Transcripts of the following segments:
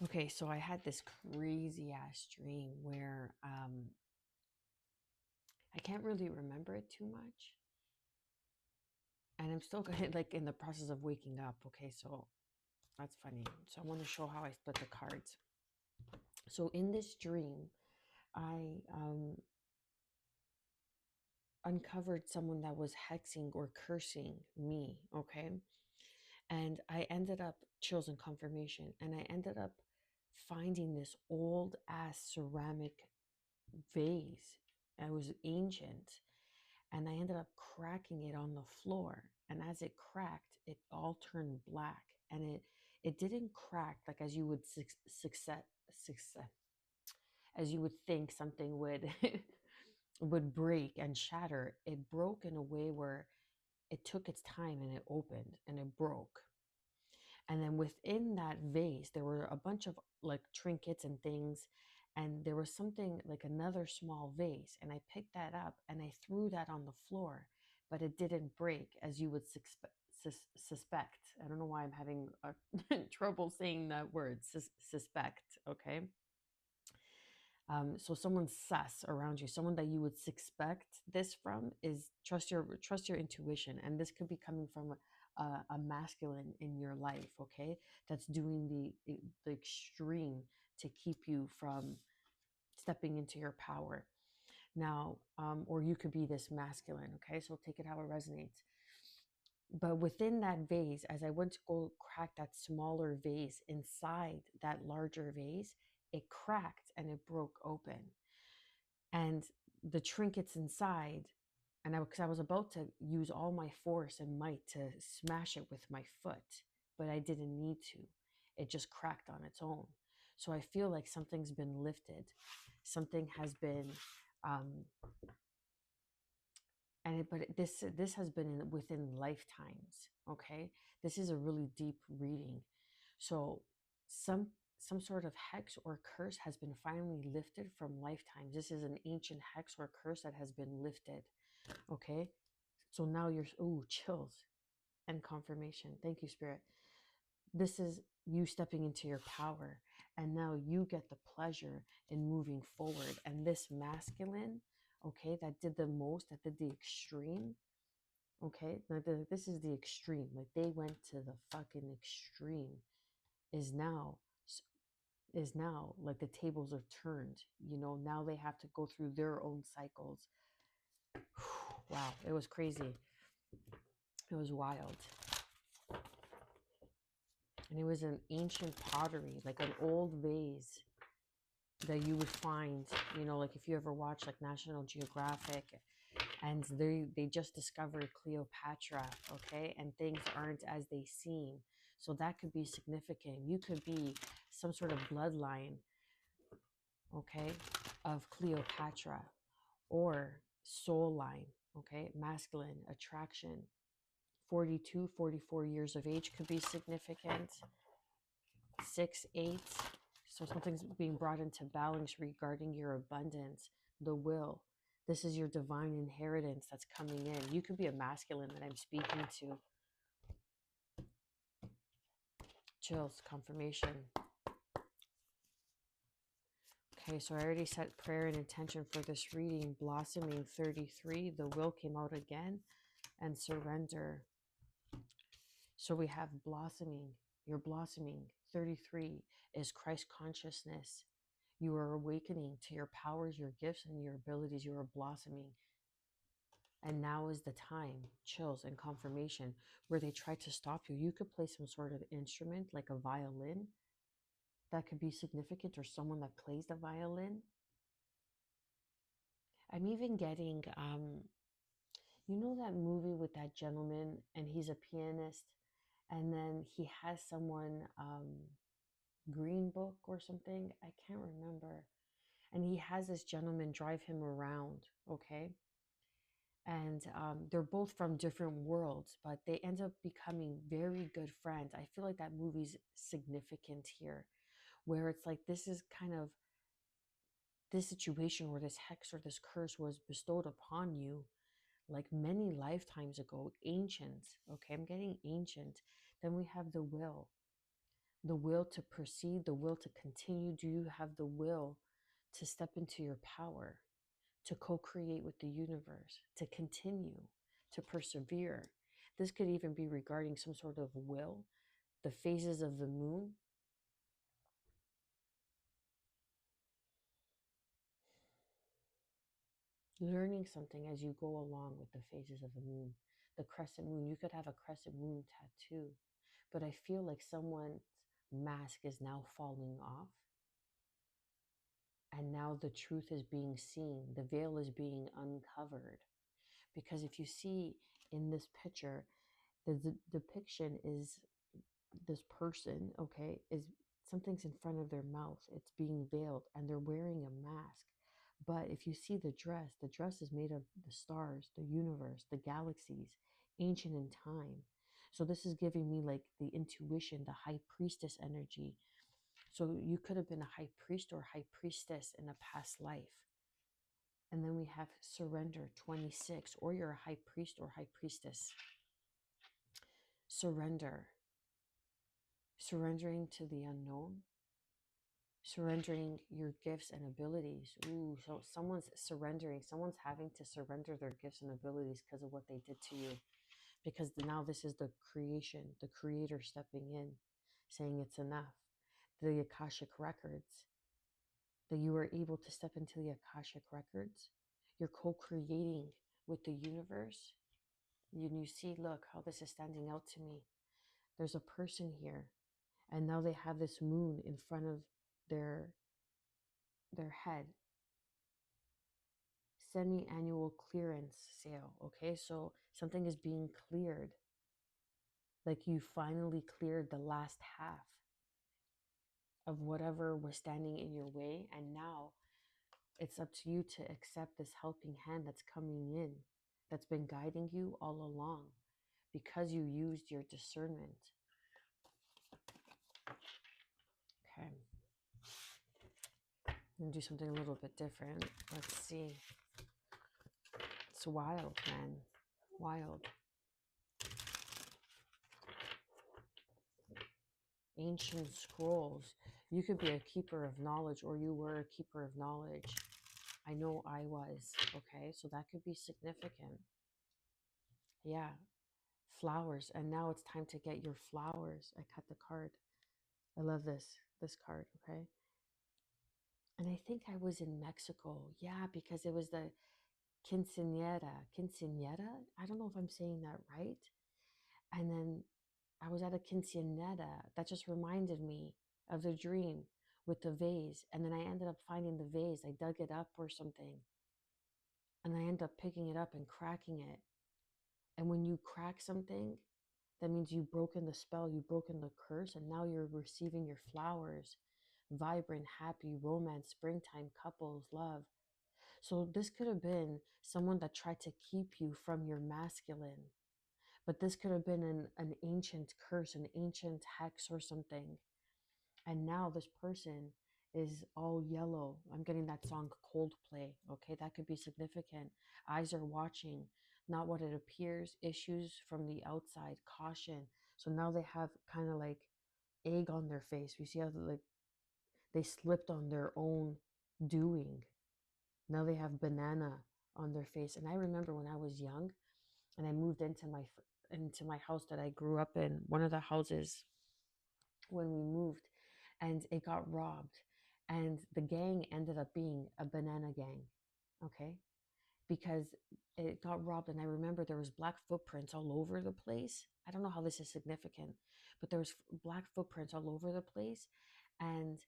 Okay, so I had this crazy ass dream where I can't really remember it too much. And I'm still like in the process of waking up. Okay, so that's funny. So I want to show how I split the cards. So in this dream, I uncovered someone that was hexing or cursing me. Okay. And I ended up, chills and confirmation, and I ended up finding this old ass ceramic vase. It was ancient, and I ended up cracking it on the floor. And as it cracked, it all turned black. And it didn't crack like as you would success as you would think something would would break and shatter. It broke in a way where it took its time and it opened and it broke. And then within that vase, there were a bunch of like trinkets and things. And there was something like another small vase. And I picked that up and I threw that on the floor, but it didn't break as you would suspect. I don't know why I'm having trouble saying that word, suspect. Okay. So someone sus around you, someone that you would suspect this from, is trust your intuition, and this could be coming from a masculine in your life, okay? That's doing the extreme to keep you from stepping into your power. Now, or you could be this masculine, okay? So take it how it resonates. But within that vase, as I went to go crack that smaller vase inside that larger vase, it cracked and it broke open. And the trinkets inside, and because I was about to use all my force and might to smash it with my foot, but I didn't need to. It just cracked on its own. So I feel like something's been lifted, something has been, um, this has been within lifetimes. Okay, this is a really deep reading. So some sort of hex or curse has been finally lifted from lifetimes. This is an ancient hex or curse that has been lifted. Okay, so now you're, ooh, chills and confirmation. Thank you, Spirit. This is you stepping into your power, and now you get the pleasure in moving forward. And this masculine, okay, that did the most, that did the extreme, okay, like this is the extreme, like they went to the fucking extreme, is now like the tables are turned. Now they have to go through their own cycles. Wow, it was crazy. It was wild. And it was an ancient pottery, like an old vase that you would find, like if you ever watch like National Geographic, and they just discovered Cleopatra, okay, and things aren't as they seem. So that could be significant. You could be some sort of bloodline, okay, of Cleopatra, or soul line, okay, masculine attraction. 42, 44 years of age could be significant. 6, 8. So something's being brought into balance regarding your abundance, the will. This is your divine inheritance that's coming in. You could be a masculine that I'm speaking to. Chills, confirmation. Okay, so I already set prayer and intention for this reading. Blossoming 33, the will came out again, and surrender. So we have blossoming. You're blossoming. 33 is Christ consciousness. You are awakening to your powers, your gifts, and your abilities. You are blossoming. And now is the time, chills and confirmation, where they try to stop you. You could play some sort of instrument like a violin. That could be significant, or someone that plays the violin. I'm even getting, that movie with that gentleman, and he's a pianist, and then he has someone, Green Book or something. I can't remember. And he has this gentleman drive him around, okay? And they're both from different worlds, but they end up becoming very good friends. I feel like that movie's significant here, where it's like this is kind of this situation where this hex or this curse was bestowed upon you like many lifetimes ago, ancient. Okay, I'm getting ancient. Then we have the will. The will to proceed, the will to continue. Do you have the will to step into your power, to co-create with the universe, to continue, to persevere? This could even be regarding some sort of will, the phases of the moon. Learning something as you go along with the phases of the moon. The crescent moon, you could have a crescent moon tattoo, but I feel like someone's mask is now falling off, and now the truth is being seen, the veil is being uncovered. Because if you see in this picture, the depiction is this person, okay, is something's in front of their mouth, it's being veiled, and they're wearing a mask. But if you see the dress is made of the stars, the universe, the galaxies, ancient in time. So this is giving me like the intuition, the high priestess energy. So you could have been a high priest or high priestess in a past life. And then we have surrender 26, or you're a high priest or high priestess. Surrender. Surrendering to the unknown. Surrendering your gifts and abilities. Ooh, so someone's surrendering. Someone's having to surrender their gifts and abilities because of what they did to you. Because now this is the creation, the creator stepping in, saying it's enough. The Akashic records, that you are able to step into the Akashic records. You're co-creating with the universe. You see, look how this is standing out to me. There's a person here, and now they have this moon in front of their head. Semi-annual clearance sale. Okay, so something is being cleared. Like you finally cleared the last half of whatever was standing in your way, and now it's up to you to accept this helping hand that's coming in, that's been guiding you all along because you used your discernment. Okay. I'm going to do something a little bit different. Let's see. It's wild, man. Wild. Ancient scrolls. You could be a keeper of knowledge, or you were a keeper of knowledge. I know I was. Okay. So that could be significant. Yeah. Flowers. And now it's time to get your flowers. I cut the card. I love this card. Okay. And I think I was in Mexico. Yeah, because it was the quinceañera. Quinceañera? I don't know if I'm saying that right. And then I was at a quinceañera. That just reminded me of the dream with the vase. And then I ended up finding the vase. I dug it up or something. And I ended up picking it up and cracking it. And when you crack something, that means you've broken the spell, you've broken the curse, and now you're receiving your flowers. Vibrant, happy, romance, springtime, couples, love. So this could have been someone that tried to keep you from your masculine. But this could have been an ancient curse, an ancient hex or something. And now this person is all yellow. I'm getting that song Coldplay. Okay, that could be significant. Eyes are watching, not what it appears, issues from the outside, caution. So now they have kind of like egg on their face. You see how like they slipped on their own doing. Now they have banana on their face. And I remember when I was young and I moved into my house that I grew up in, one of the houses when we moved, and it got robbed. And the gang ended up being a banana gang, okay? Because it got robbed, and I remember there was black footprints all over the place. I don't know how this is significant, but there was black footprints all over the place, and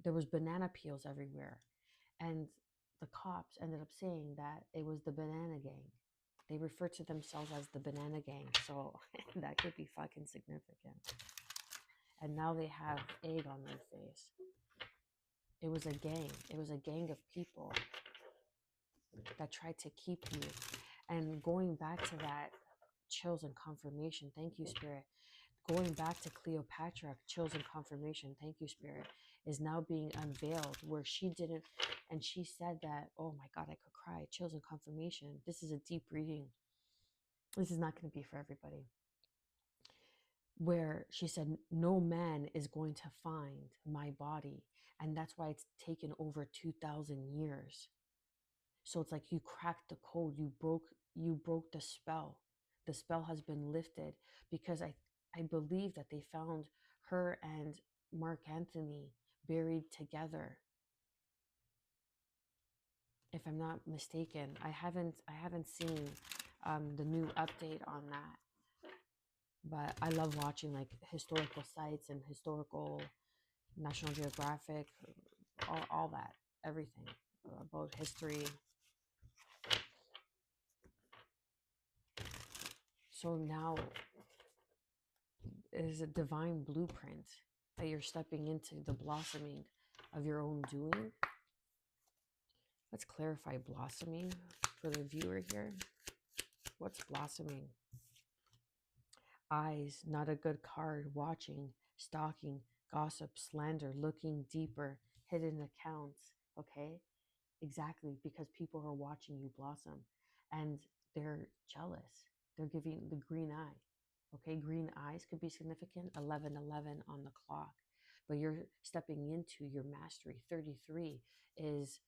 there was banana peels everywhere. And the cops ended up saying that it was the banana gang. They refer to themselves as the banana gang, so that could be fucking significant. And now they have egg on their face. It was a gang. It was a gang of people that tried to keep you. And going back to that, chills and confirmation. Thank you, Spirit. Going back to Cleopatra, chills and confirmation. Thank you, Spirit. Is now being unveiled where she didn't. And she said that, oh my God, I could cry. Chills and confirmation. This is a deep reading. This is not going to be for everybody. where she said, no man is going to find my body. And that's why it's taken over 2,000 years. So it's like you cracked the code, you broke the spell. The spell has been lifted because I believe that they found her and Mark Anthony buried together. If I'm not mistaken, I haven't seen the new update on that. But I love watching like historical sites and historical National Geographic, all that, everything about history. So now it is a divine blueprint that you're stepping into the blossoming of your own doing. Let's clarify blossoming for the viewer here. What's blossoming? Eyes, not a good card. Watching, stalking, gossip, slander, looking deeper, hidden accounts. Okay? Exactly, because people are watching you blossom and they're jealous. They're giving the green eye. Okay, green eyes could be significant, 11:11 on the clock, but you're stepping into your mastery. 33 is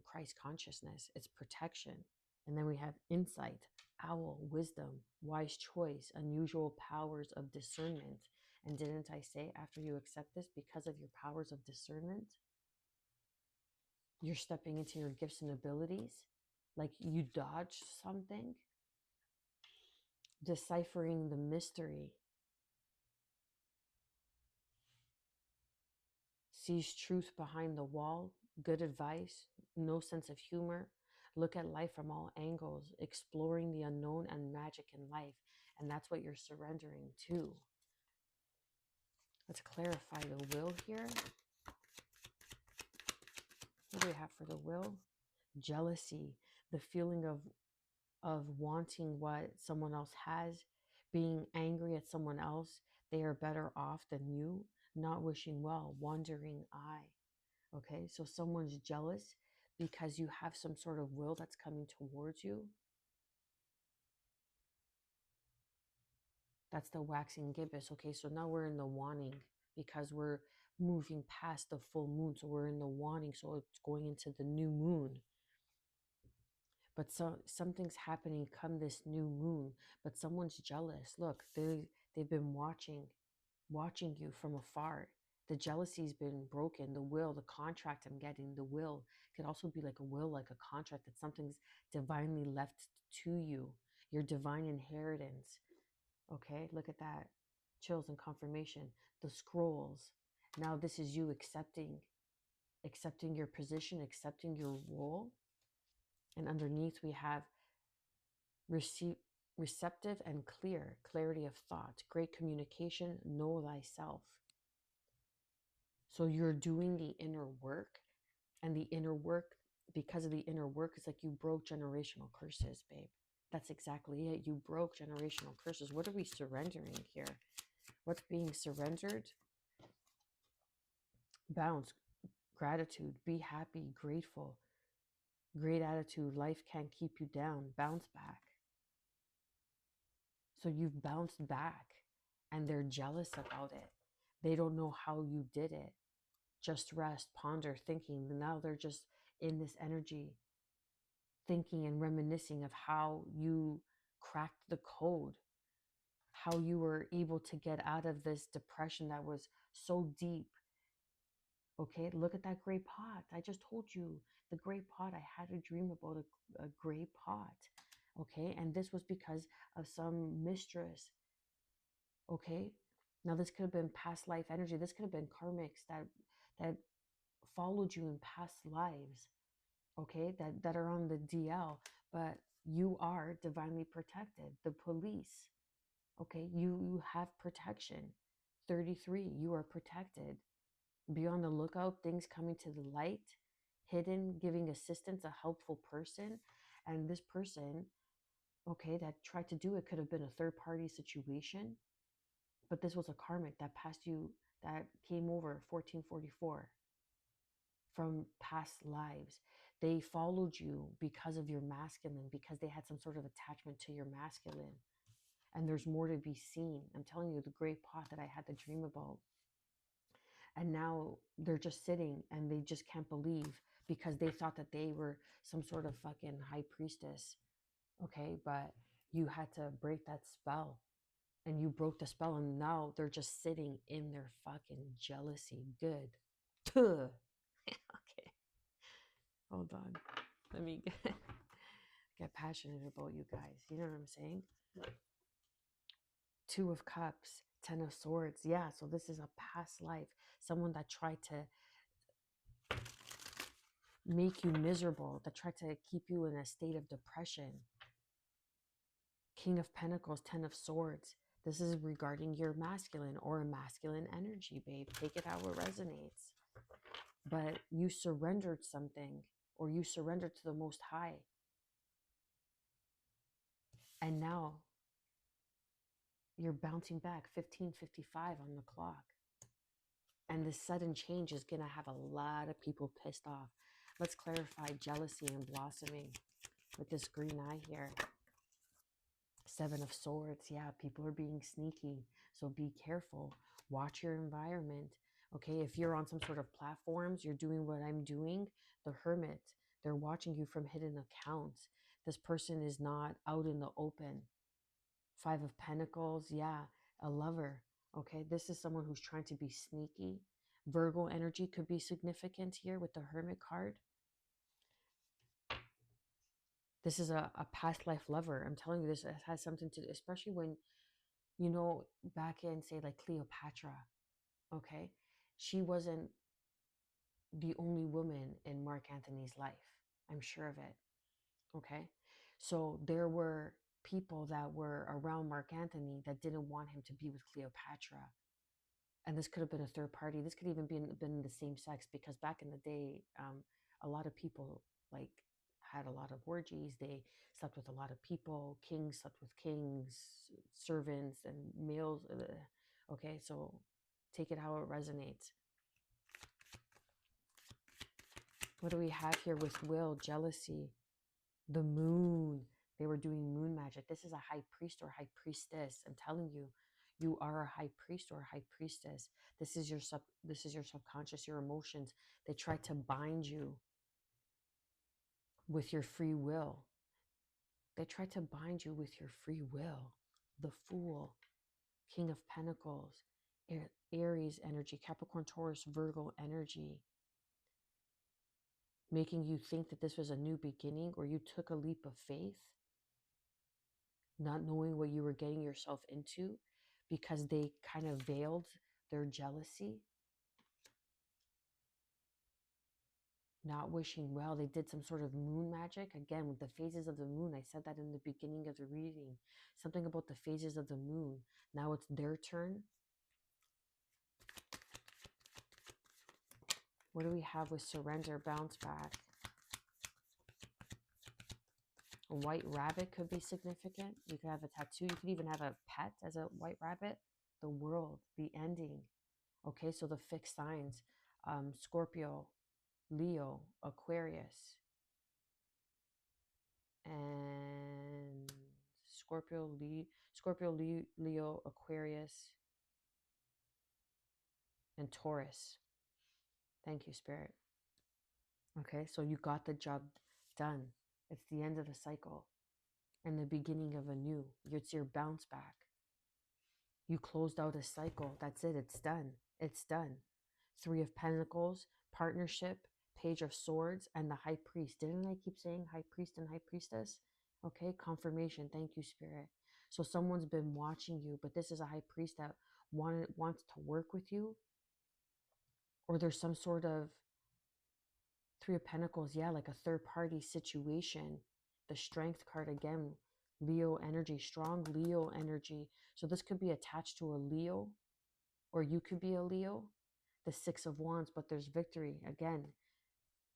Christ consciousness, it's protection. And then we have insight, owl, wisdom, wise choice, unusual powers of discernment. And didn't I say after you accept this, because of your powers of discernment, you're stepping into your gifts and abilities, like you dodged something, deciphering the mystery, sees truth behind the wall, good advice, no sense of humor, look at life from all angles, exploring the unknown and magic in life. And that's what you're surrendering to. Let's clarify the will here. What do we have for the will? Jealousy, the feeling of wanting what someone else has, being angry at someone else, they are better off than you, not wishing well, wandering eye. Okay, so someone's jealous because you have some sort of will that's coming towards you. That's the waxing gibbous. Okay, so now we're in the wanting because we're moving past the full moon. So we're in the wanting. So it's going into the new moon. But something's happening come this new moon, but someone's jealous. Look, they've been watching you from afar. The jealousy's been broken. The will, the contract I'm getting, the will could also be like a will, like a contract, that something's divinely left to you, your divine inheritance. Okay, look at that. Chills and confirmation. The scrolls. Now this is you accepting your position, accepting your role. And underneath we have receptive and clear, clarity of thought, great communication, know thyself. So you're doing the inner work, and the inner work, because of the inner work, it's like you broke generational curses, babe. That's exactly it. You broke generational curses. What are we surrendering here? What's being surrendered? Bounce, gratitude, be happy, grateful, great attitude. Life can't keep you down. Bounce back. So you've bounced back and they're jealous about it. They don't know how you did it. Just rest, ponder, thinking. Now they're just in this energy, thinking and reminiscing of how you cracked the code, how you were able to get out of this depression that was so deep. Okay, look at that gray pot. I just told you the gray pot. I had a dream about a gray pot. Okay, and this was because of some mistress. Okay, now this could have been past life energy. This could have been karmics that followed you in past lives. Okay, that are on the DL, but you are divinely protected. The police. Okay, you have protection. 33, you are protected. Be on the lookout, things coming to the light, hidden, giving assistance, a helpful person. And this person, okay, that tried to do it could have been a third party situation, but this was a karmic that passed you, that came over 1444 from past lives. They followed you because of your masculine, because they had some sort of attachment to your masculine. and there's more to be seen. I'm telling you, the great pot that I had the dream about. And now they're just sitting and they just can't believe, because they thought that they were some sort of fucking high priestess. Okay, but you had to break that spell, and you broke the spell, and now they're just sitting in their fucking jealousy. Good. Tuh. Okay, hold on. Let me get passionate about you guys. You know what I'm saying? Two of Cups, Ten of Swords. Yeah, so this is a past life. Someone that tried to make you miserable, that tried to keep you in a state of depression. King of Pentacles, Ten of Swords. This is regarding your masculine or a masculine energy, babe. Take it how it resonates. But you surrendered something, or you surrendered to the Most High. And now you're bouncing back 15:55 on the clock. And this sudden change is going to have a lot of people pissed off. Let's clarify jealousy and blossoming with this green eye here. Seven of Swords. Yeah, people are being sneaky. So be careful. Watch your environment. Okay, if you're on some sort of platforms, you're doing what I'm doing. The Hermit, they're watching you from hidden accounts. This person is not out in the open. Five of Pentacles. Yeah, a lover. Okay, this is someone who's trying to be sneaky. Virgo energy could be significant here with the Hermit card. This is a past life lover. I'm telling you, this has something to do, especially when, you know, back in, say, like Cleopatra, okay? She wasn't the only woman in Mark Antony's life. I'm sure of it, okay? So there were people that were around Mark Antony that didn't want him to be with Cleopatra. And this could have been a third party. This could even been the same sex, because back in the day, a lot of people like had a lot of orgies. They slept with a lot of people. Kings slept with kings, servants, and males. Okay, so take it how it resonates. What do we have here with will, jealousy, the moon? They were doing moon magic. This is a high priest or high priestess. I'm telling you, you are a high priest or a high priestess. This is your subconscious, your emotions. They try to bind you with your free will. They try to bind you with your free will. The Fool, King of Pentacles, Aries energy, Capricorn, Taurus, Virgo energy, making you think that this was a new beginning, or you took a leap of faith, not knowing what you were getting yourself into, because they kind of veiled their jealousy, not wishing well. They did some sort of moon magic. Again, with the phases of the moon, I said that in the beginning of the reading. Something about the phases of the moon. Now it's their turn. What do we have with surrender, bounce back? A white rabbit could be significant. You could have a tattoo. You could even have a pet as a white rabbit. The world, the ending. Okay, so the fixed signs. Scorpio, Leo, Aquarius, and Leo, Aquarius, and Taurus. Thank you, Spirit. Okay, so you got the job done. It's the end of a cycle and the beginning of a new. It's your bounce back. You closed out a cycle. That's it. It's done. It's done. Three of Pentacles, partnership, Page of Swords, and the High Priest. Didn't I keep saying High Priest and High Priestess? Okay, confirmation. Thank you, Spirit. So someone's been watching you, but this is a High Priest that wants to work with you. Or there's some sort of Three of Pentacles, yeah, like a third party situation. The Strength card again, Leo energy, strong Leo energy. So this could be attached to a Leo, or you could be a Leo. The Six of Wands, but there's victory again.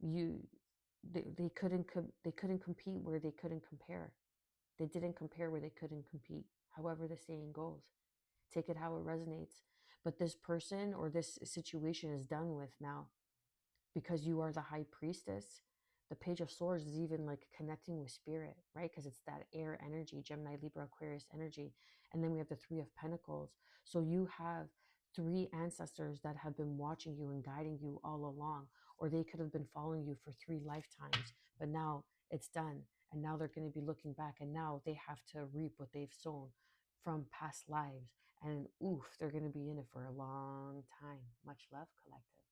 They couldn't compete where they couldn't compare. They didn't compare where they couldn't compete. However the saying goes, take it how it resonates. But this person or this situation is done with now, because you are the High Priestess. The Page of Swords is even like connecting with spirit, right? Because it's that air energy, Gemini, Libra, Aquarius energy. And then we have the Three of Pentacles. So you have three ancestors that have been watching you and guiding you all along, or they could have been following you for three lifetimes, but now it's done. And now they're going to be looking back, and now they have to reap what they've sown from past lives. And oof, they're going to be in it for a long time. Much love, collective.